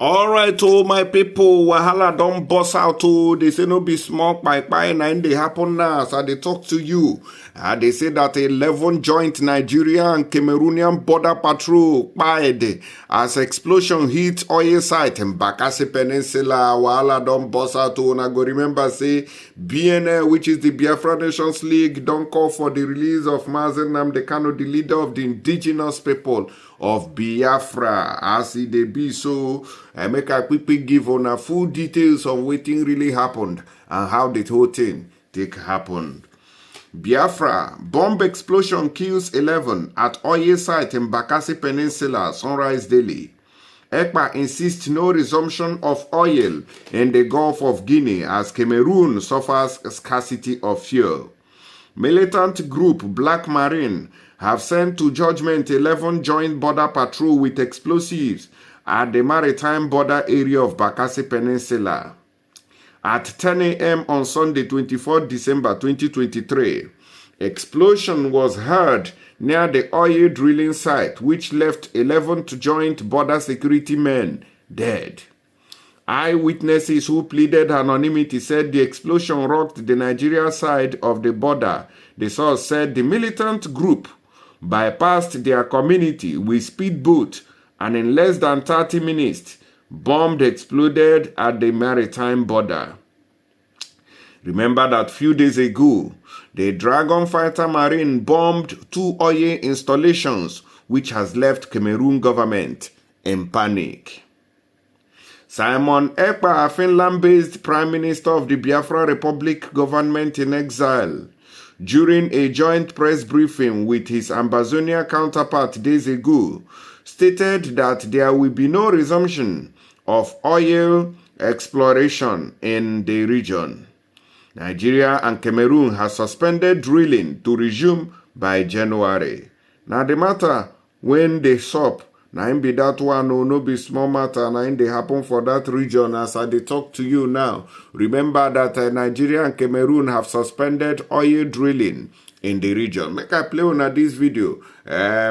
All right, oh my people, wahala don't bust out. Oh, they say no be small Kpai and they happen now. So they talk to you. They say that 11 joint Nigeria and Cameroonian border patrol Kpai as explosion hit oil site in Bakassi Peninsula. Wahala don't bust out. Oh, I go remember say BnL, which is the Biafra Nations League, don't call for the release of Mazen Nnamdi Kanu, the leader of the indigenous people of Biafra, as it dey be. So I make a quick give on a full details of what really happened and how the whole thing take happened. Biafra, bomb explosion kills 11 at oil site in Bakassi Peninsula, Sunrise Daily. Ekpa insists no resumption of oil in the Gulf of Guinea as Cameroon suffers scarcity of fuel. Militant group Black Marine have sent to judgment 11 joint border patrol with explosives at the maritime border area of Bakassi Peninsula. At 10 a.m. on Sunday, 24 December 2023, explosion was heard near the oil drilling site, which left 11 joint border security men dead. Eyewitnesses who pleaded anonymity said the explosion rocked the Nigeria side of the border. The source said the militant group bypassed their community with speedboat and in less than 30 minutes, bomb exploded at the maritime border. Remember that few days ago, the Dragon Fighter Marine bombed 2 oil installations, which has left Cameroon government in panic. Simon Ekpa, a Finland-based Prime Minister of the Biafra Republic government in exile, during a joint press briefing with his Ambazonia counterpart days ago, stated that there will be no resumption of oil exploration in the region. Nigeria and Cameroon have suspended drilling to resume by January. Now the matter when they stop, now be that one no be small matter, now they happen for that region as I talk to you now. Remember that Nigeria and Cameroon have suspended oil drilling in the region. Make I play on this video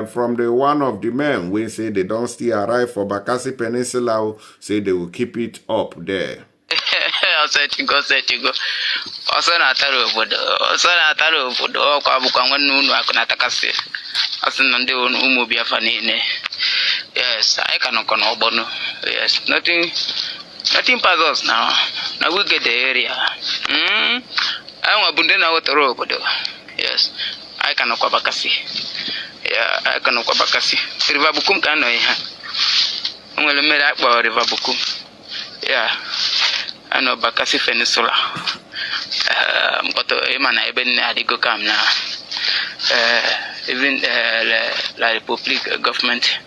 from the one of the men we say they don't still arrive for Bakassi Peninsula, say they will keep it up there. Also na taro obodo kwa bukwa nwanne unu akunataka asi na ndị ụmụ Biafra niile. Yes, I cannot come on. Yes, nothing pass us now. Now we get the area. I want to na water obodo. Yes, I cannot go Bakassi. Yeah, I cannot go Bakassi. River Bukum can know ya. I'm going to make that about River Bukum. Yeah, I know Bakassi Peninsula. I'm going to even I did go come now. Even la Republic government,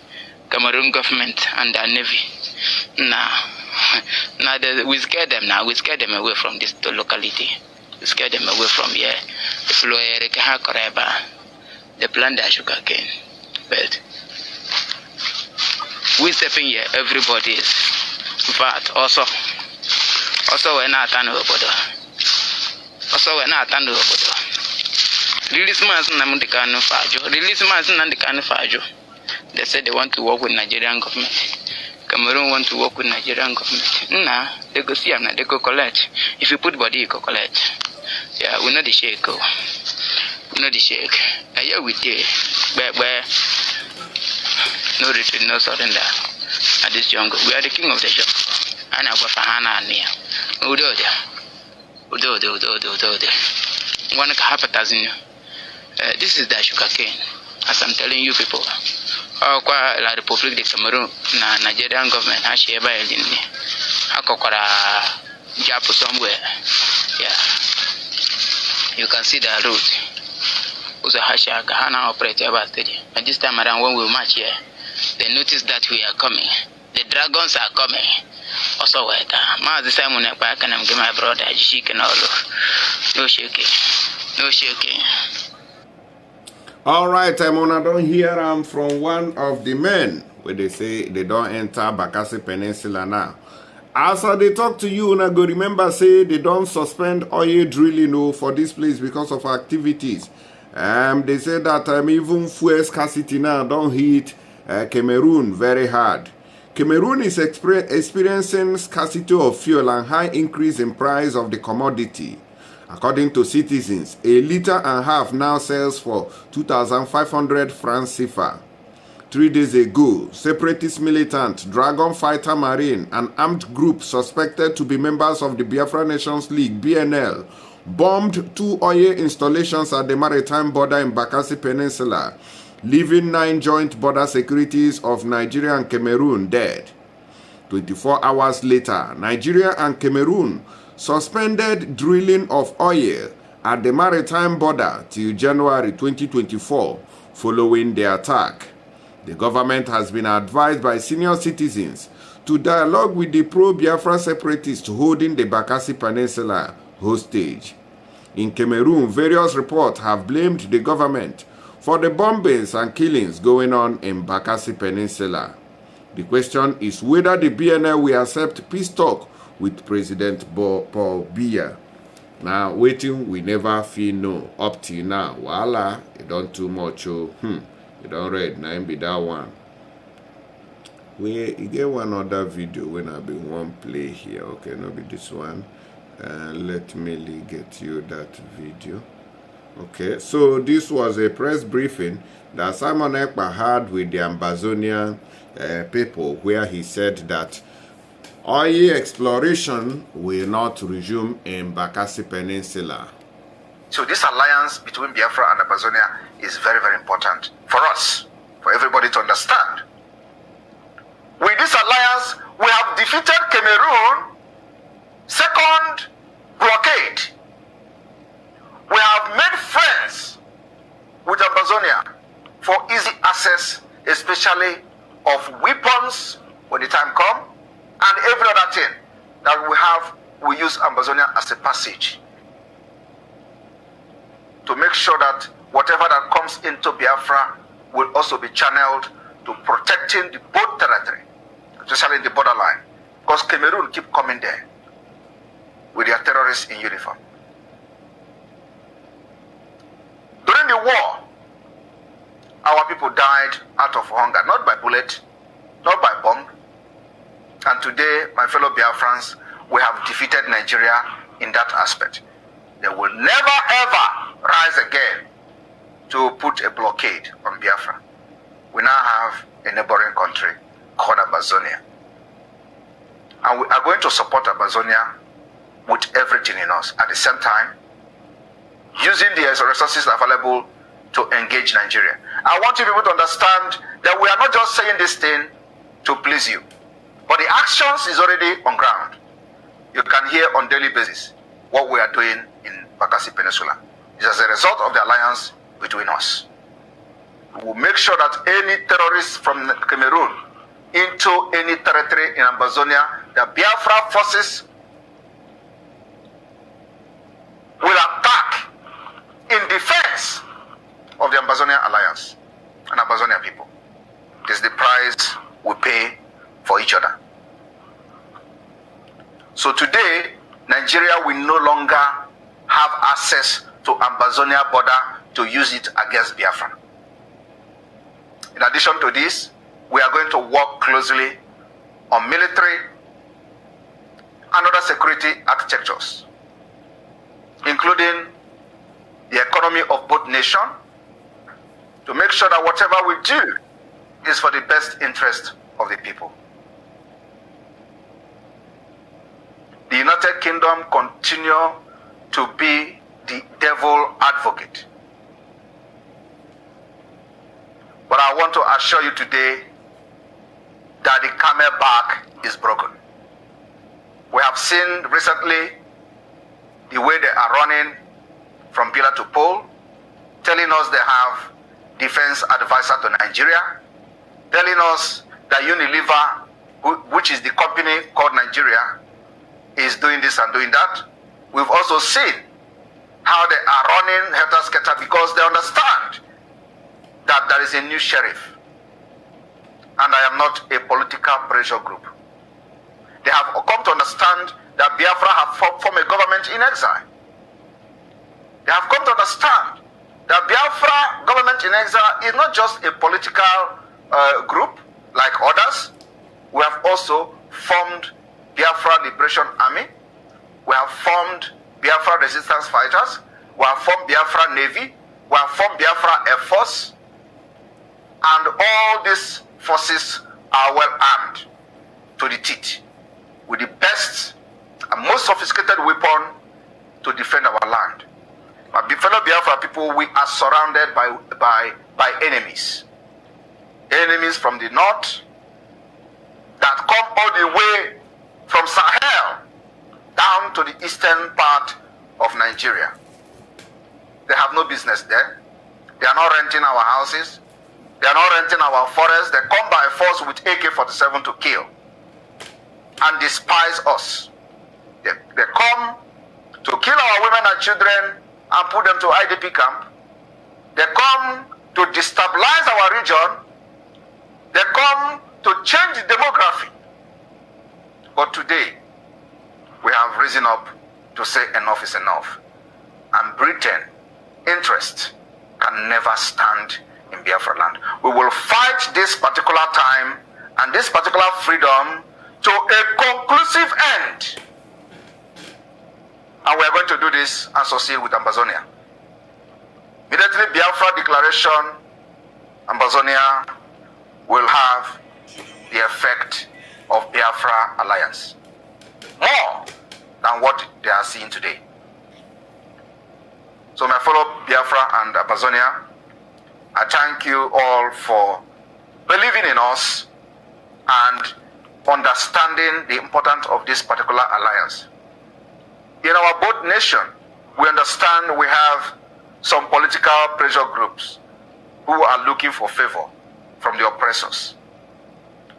Cameroon government and the Navy. Now we scare them now. We scare them away from this locality. We scare them away from here. They plant their sugar cane. But we stepping here, everybody is bad. Also we're not over. Also we're not over. Release man Nnamdi Kanu Fajo. Release man Nnamdi Kanu Fajo. They said they want to work with Nigerian government. Cameroon want to work with Nigerian government. Nah, they go see them, they go collect. If you put body, you go collect. Yeah, we know the shake. We know the shake. Yeah, we did. Where no retreat, no surrender. At this jungle, we are the king of the jungle. And I go for Hana and Nia. Udo. One happens in you. This is the sugar cane, as I'm telling you people. La Republic de Cameroon, na Nigerian government has share by in Hakokora Japo somewhere. Yeah, you can see the route. Uza Hasha Kahana operator about study. But this time around when we march here, they notice that we are coming. The dragons are coming. Also, wait, this time when I can give my brother shaking all over. No shaking. No shaking. All right, I don't hear from one of the men where they say they don't enter Bakassi Peninsula now. As they talk to you, I go remember say they don't suspend oil drilling for this place because of activities. They say that even fuel scarcity now don't hit Cameroon very hard. Cameroon is experiencing scarcity of fuel and high increase in price of the commodity. According to citizens, a liter and a half now sells for 2,500 francs CFA. 3 days ago, separatist Mìlitàñt, Dragon Fighter Marine, an armed group suspected to be members of the Biafra Nations League, BnL, bombed 2 oil installations at the maritime border in Bakassi Peninsula, leaving 9 joint border securities of Nigeria and Cameroon dead. 24 hours later, Nigeria and Cameroon suspended drilling of oil at the maritime border till January 2024 following the attack. The government has been advised by senior citizens to dialogue with the pro-Biafra separatists holding the Bakassi Peninsula hostage. In Cameroon, various reports have blamed the government for the bombings and killings going on in Bakassi Peninsula. The question is whether the BnL will accept peace talk with President Paul Biya. Now, waiting, we never feel no. Up till now, voila, it don't too much. You don't read, now be that one. You get one other video when I be one play here. Okay, not be this one. Let me get you that video. Okay, so this was a press briefing that Simon Ekpa had with the Ambazonian people, where he said that oil exploration will not resume in Bakassi Peninsula. So this alliance between Biafra and Amazonia is very, very important for us, for everybody to understand. With this alliance, we have defeated Cameroon, second blockade. We have made friends with Amazonia for easy access, especially of weapons when the time comes, and every other thing that we have, we use Amazonia as a passage to make sure that whatever that comes into Biafra will also be channeled to protecting the both territory, especially in the borderline, because Cameroon keep coming there with their terrorists in uniform. During the war, our people died out of hunger, not by bullet, not by bomb. And today, my fellow Biafrans, we have defeated Nigeria in that aspect. They will never ever rise again to put a blockade on Biafra. We now have a neighboring country called Amazonia. And we are going to support Amazonia with everything in us. At the same time, using the resources available to engage Nigeria. I want you people to understand that we are not just saying this thing to please you, but the actions is already on ground. You can hear on daily basis what we are doing in Bakassi Peninsula. It's as a result of the alliance between us. We will make sure that any terrorists from Cameroon into any territory in Amazonia, the Biafra forces will attack in defense of the Amazonia alliance and Amazonia people. This is the price we pay for each other. So today, Nigeria will no longer have access to Amazonia border to use it against Biafra. In addition to this, we are going to work closely on military and other security architectures, including the economy of both nations, to make sure that whatever we do is for the best interest of the people. The United Kingdom continue to be the devil advocate. But I want to assure you today that the camel back is broken. We have seen recently the way they are running from pillar to pole, telling us they have defense advisor to Nigeria, telling us that Unilever, which is the company called Nigeria, is doing this and doing that. We've also seen how they are running helter-skelter because they understand that there is a new sheriff. And I am not a political pressure group. They have come to understand that Biafra have formed a government in exile. They have come to understand that Biafra government in exile is not just a political group like others. We have also formed Biafra Liberation Army. We have formed Biafra Resistance Fighters. We have formed Biafra Navy. We have formed Biafra Air Force. And all these forces are well armed to the teeth with the best and most sophisticated weapon to defend our land. My fellow Biafra people, we are surrounded by enemies. Enemies from the north that come all the way from Sahel down to the eastern part of Nigeria. They have no business there. They are not renting our houses. They are not renting our forests. They come by force with AK-47 to kill and despise us. They come to kill our women and children and put them to IDP camp. They come to destabilize our region. They come to change the demography. But today, we have risen up to say enough is enough. And Britain interest can never stand in Biafra land. We will fight this particular time and this particular freedom to a conclusive end. And we are going to do this and succeed with Amazonia. Immediately Biafra declaration, Amazonia will have the effect of Biafra alliance. More than what they are seeing today. So my fellow Biafra and Amazonia, I thank you all for believing in us and understanding the importance of this particular alliance. In our both nation, we understand we have some political pressure groups who are looking for favor from the oppressors.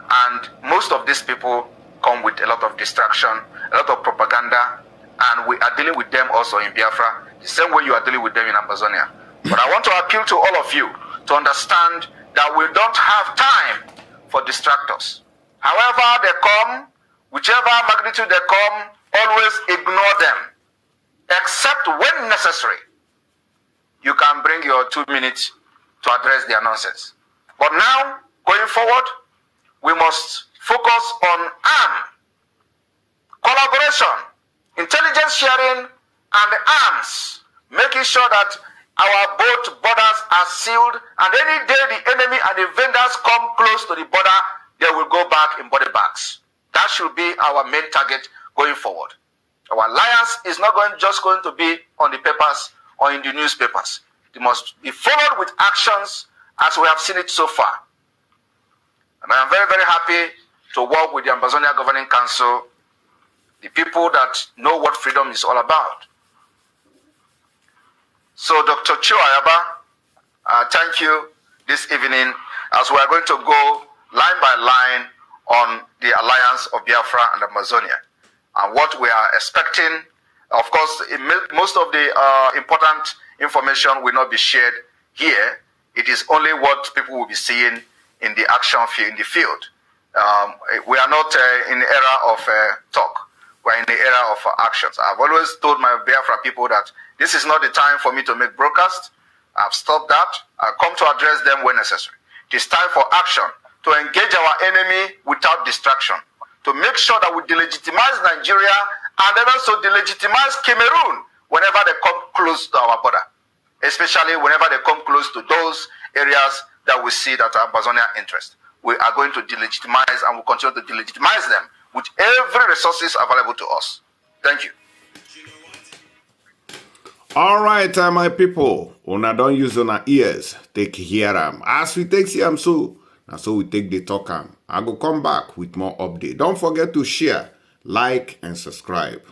And most of these people come with a lot of distraction, a lot of propaganda, and we are dealing with them also in Biafra, the same way you are dealing with them in Amazonia. But I want to appeal to all of you to understand that we don't have time for distractors. However they come, whichever magnitude they come, always ignore them, except when necessary. You can bring your 2 minutes to address their nonsense. But now, going forward, we must focus on collaboration, intelligence sharing, and arms, making sure that our both borders are sealed, and any day the enemy and the vendors come close to the border, they will go back in body bags. That should be our main target going forward. Our alliance is not just going to be on the papers or in the newspapers. It must be followed with actions as we have seen it so far. And I am very, very happy to work with the Amazonia Governing Council, the people that know what freedom is all about. So Dr. Cho Ayaba, thank you this evening as we are going to go line by line on the alliance of Biafra and Amazonia. And what we are expecting, of course, most of the important information will not be shared here. It is only what people will be seeing in the action field, in the field. We are not in the era of talk. We are in the era of actions. I've always told my Biafra people that this is not the time for me to make broadcasts. I've stopped that. I'll come to address them when necessary. It is time for action to engage our enemy without distraction, to make sure that we delegitimize Nigeria and then also delegitimize Cameroon whenever they come close to our border, especially whenever they come close to those areas that we see that are Amazonia interest. We are going to delegitimize and will continue to delegitimize them with every resources available to us. Thank you. All right, my people, una don't use una ears, take hear am. As we take see am so, and so we take the talk am. I go come back with more update. Don't forget to share, like, and subscribe.